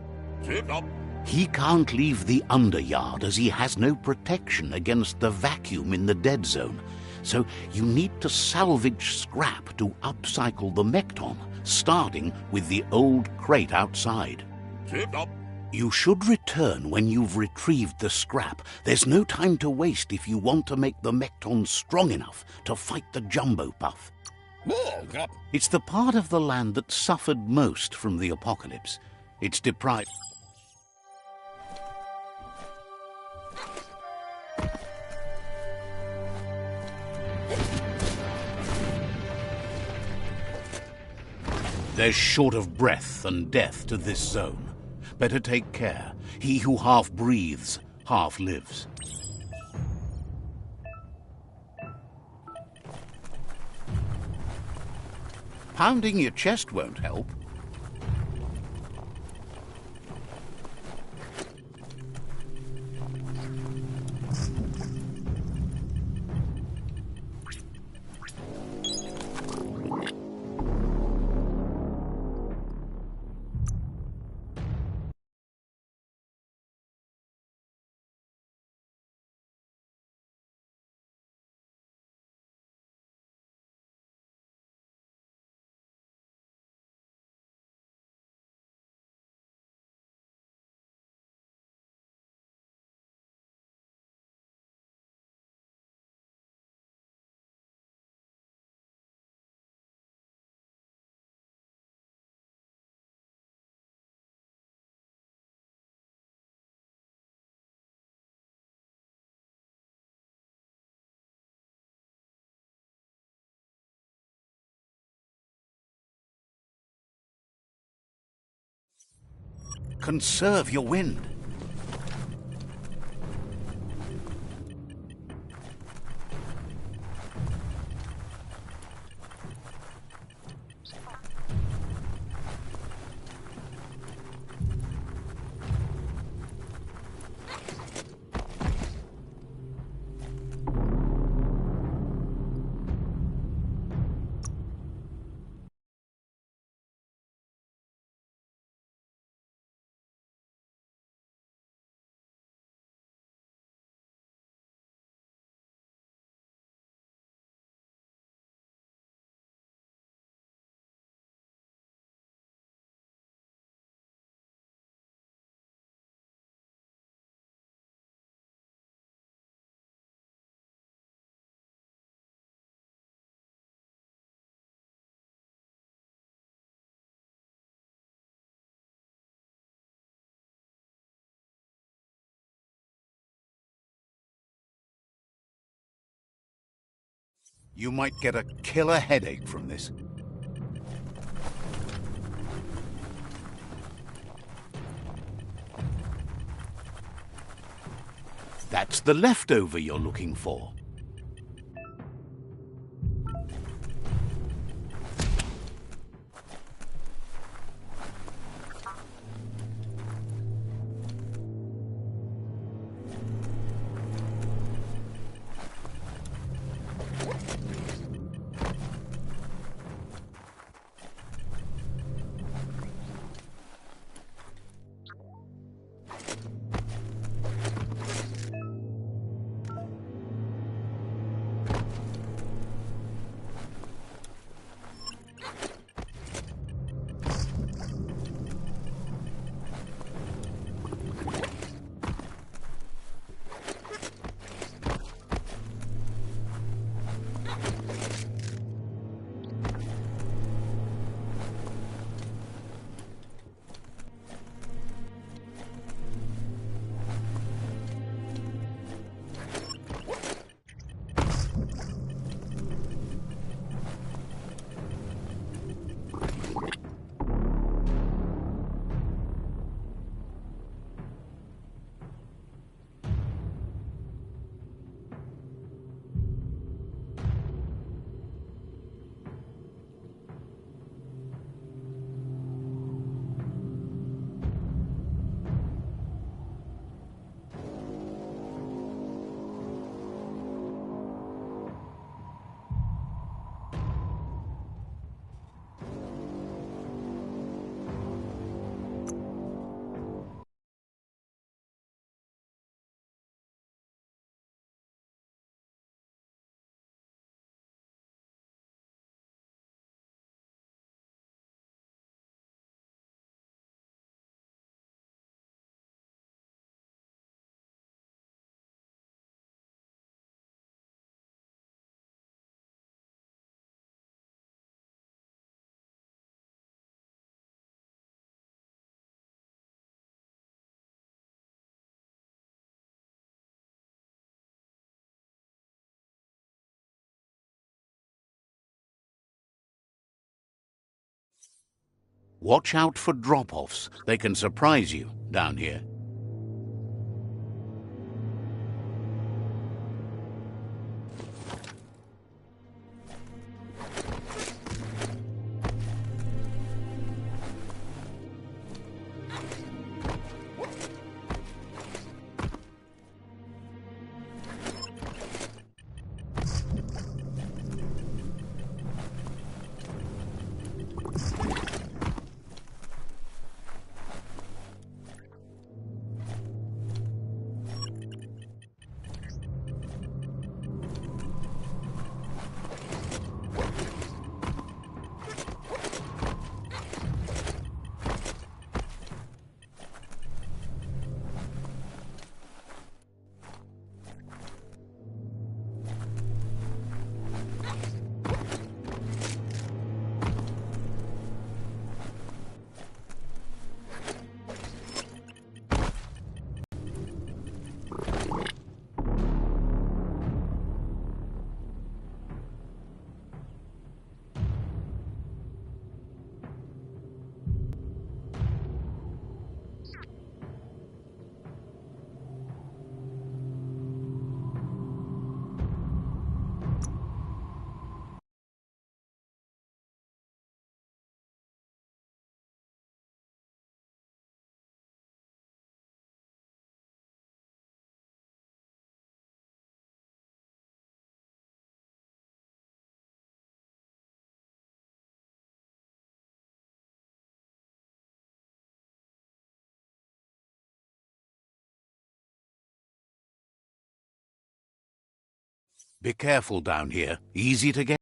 He can't leave the underyard as he has no protection against the vacuum in the dead zone, so you need to salvage scrap to upcycle the Mekton, starting with the old crate outside. You should return when you've retrieved the scrap. There's no time to waste if you want to make the Mekton strong enough to fight the Jumbo Puff. It's the part of the land that suffered most from the apocalypse. It's deprived... There's short of breath and death to this zone. Better take care. He who half breathes, half lives. Pounding your chest won't help. Conserve your wind. You might get a killer headache from this. That's the leftover you're looking for. Watch out for drop-offs. They can surprise you down here. Be careful down here. Easy to get.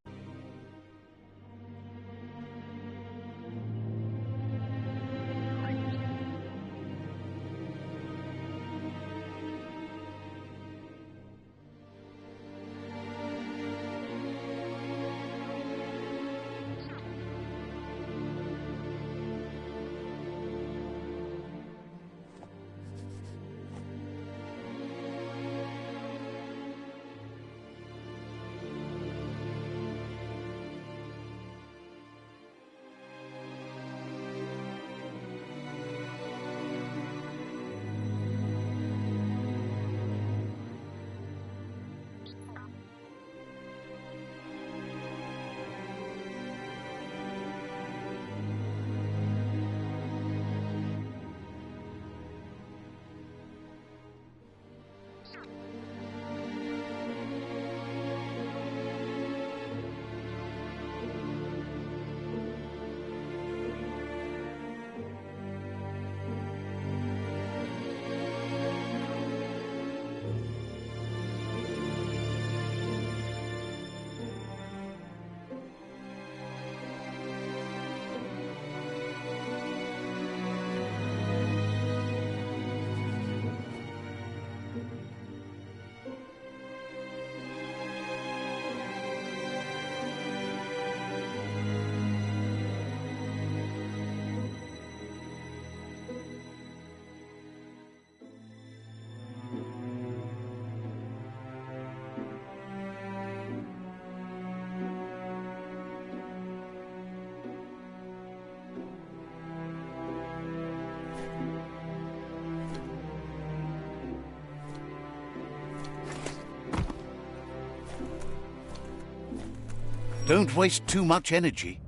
Don't waste too much energy.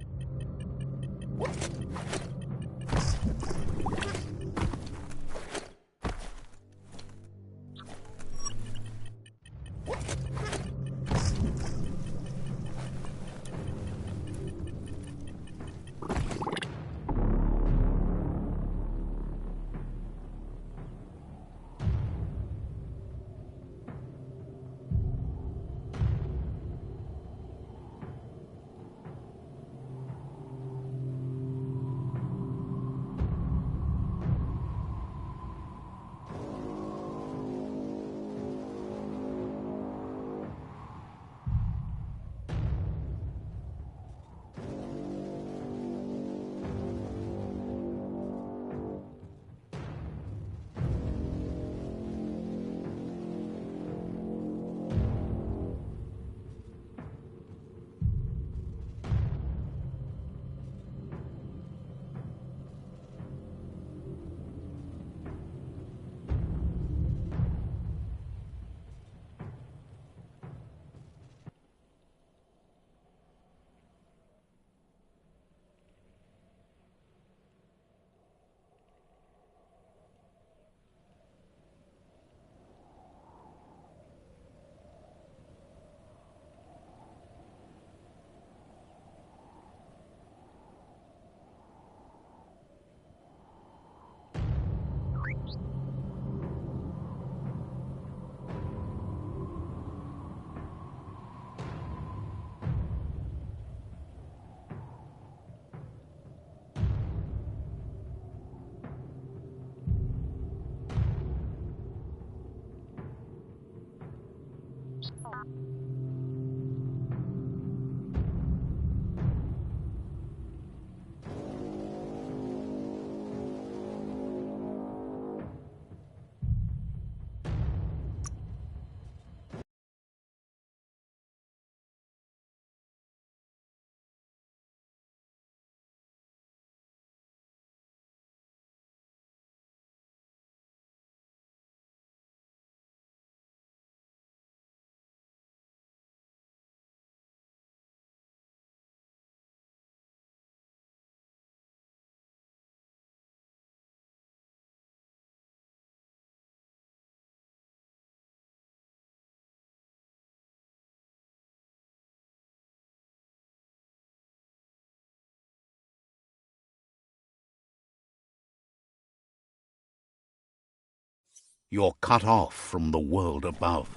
You're cut off from the world above.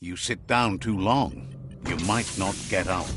You sit down too long, you might not get up.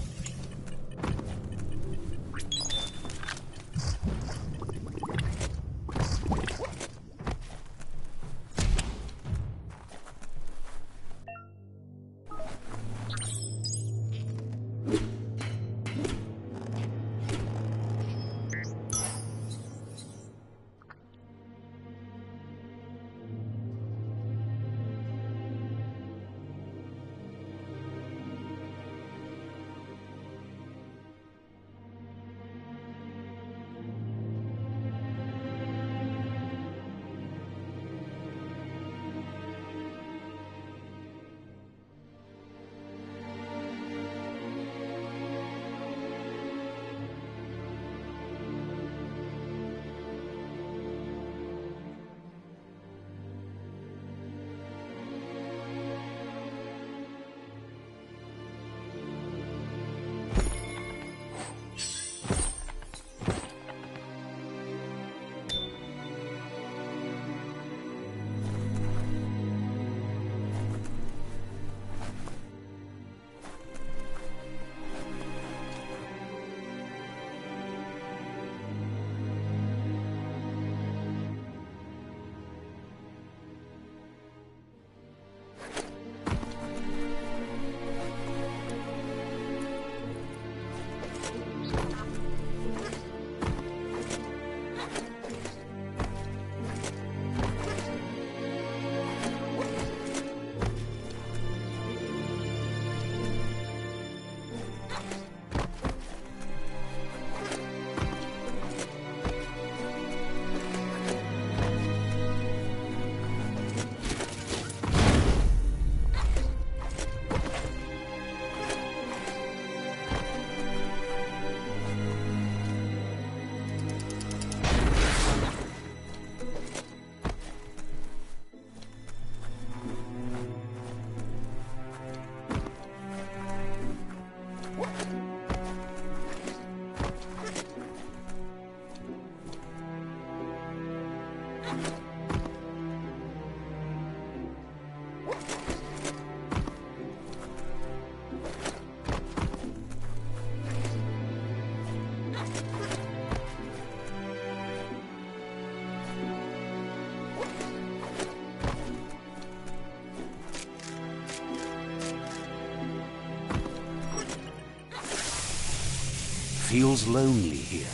Feels lonely here.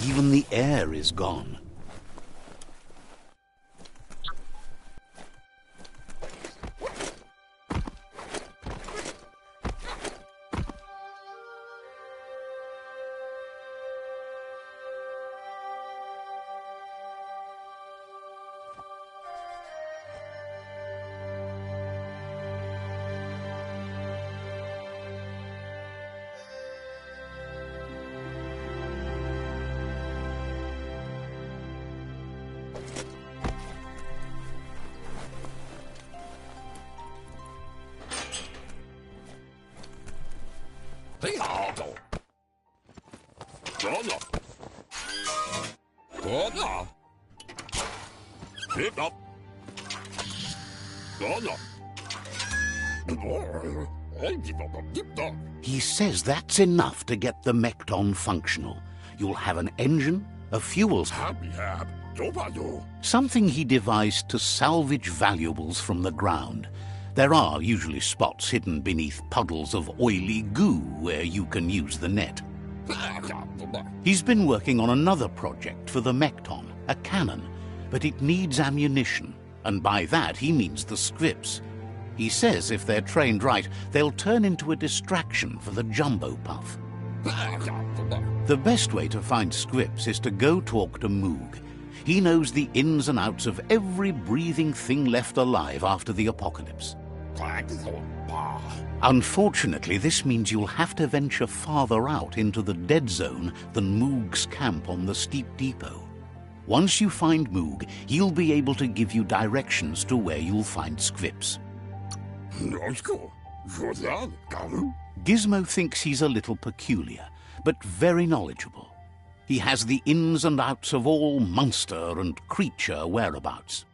Even the air is gone. Hola. Pick up. Hola. He says that's enough to get the Mekton functional. You'll have an engine, a fuel... Something he devised to salvage valuables from the ground. There are usually spots hidden beneath puddles of oily goo where you can use the net. He's been working on another project for the Mekton, a cannon, but it needs ammunition, and by that he means the scripts. He says if they're trained right, they'll turn into a distraction for the jumbo puff. The best way to find scripts is to go talk to Moog. He knows the ins and outs of every breathing thing left alive after the apocalypse. Unfortunately, this means you'll have to venture farther out into the dead zone than Moog's camp on the steep depot. Once you find Moog, he'll be able to give you directions to where you'll find scripts. Gizmo thinks he's a little peculiar, but very knowledgeable. He has the ins and outs of all monster and creature whereabouts.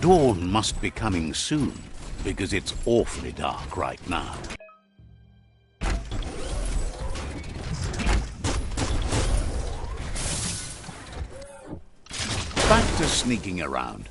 Dawn must be coming soon, because it's awfully dark right now. Back to sneaking around.